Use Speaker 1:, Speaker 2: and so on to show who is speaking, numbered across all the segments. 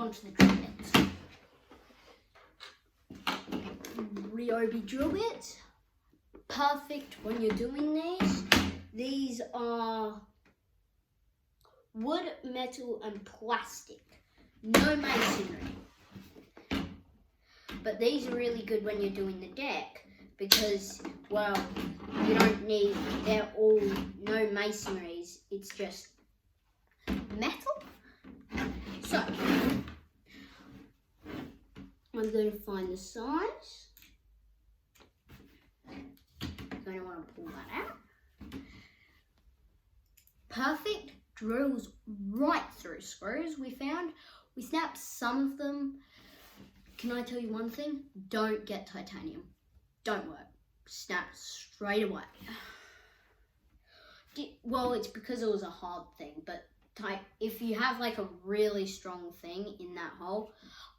Speaker 1: on to the drill bits. Ryobi drill bits. Perfect when you're doing these. These are wood, metal and plastic. No masonry. But these are really good when you're doing the deck because, well, you don't need, they're all no masonries. It's just metal. So, I'm going to find the size. I'm going to want to pull that out. Perfect. Drills right through screws we found. We snapped some of them. Can I tell you one thing? Don't get titanium. Don't work. Snap straight away. Well, it's because it was a hard thing, but if you have like a really strong thing in that hole,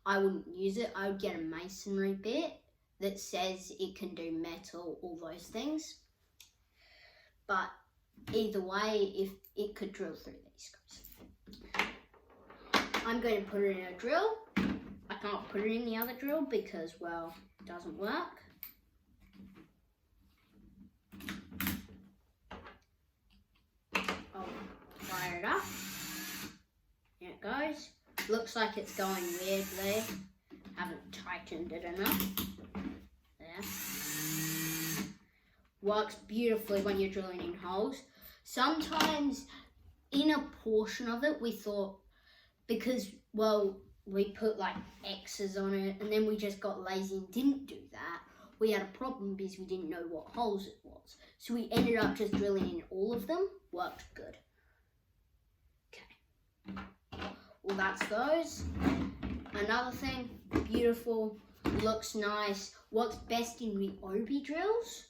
Speaker 1: I wouldn't use it. I would get a masonry bit that says it can do metal, all those things. But either way, if it could drill through these screws. I'm going to put it in a drill. I can't put it in the other drill because, well, it doesn't work. I'll fire it up. Here it goes. Looks like it's going weirdly. Haven't tightened it enough. There. Works beautifully when you're drilling in holes. Sometimes in a portion of it we thought, because, well, we put like X's on it and then we just got lazy and didn't do that. We had a problem because we didn't know what holes it was. So we ended up just drilling in all of them. Worked good. Okay. Well, that's those. Another thing, beautiful, looks nice, works best in Ryobi drills.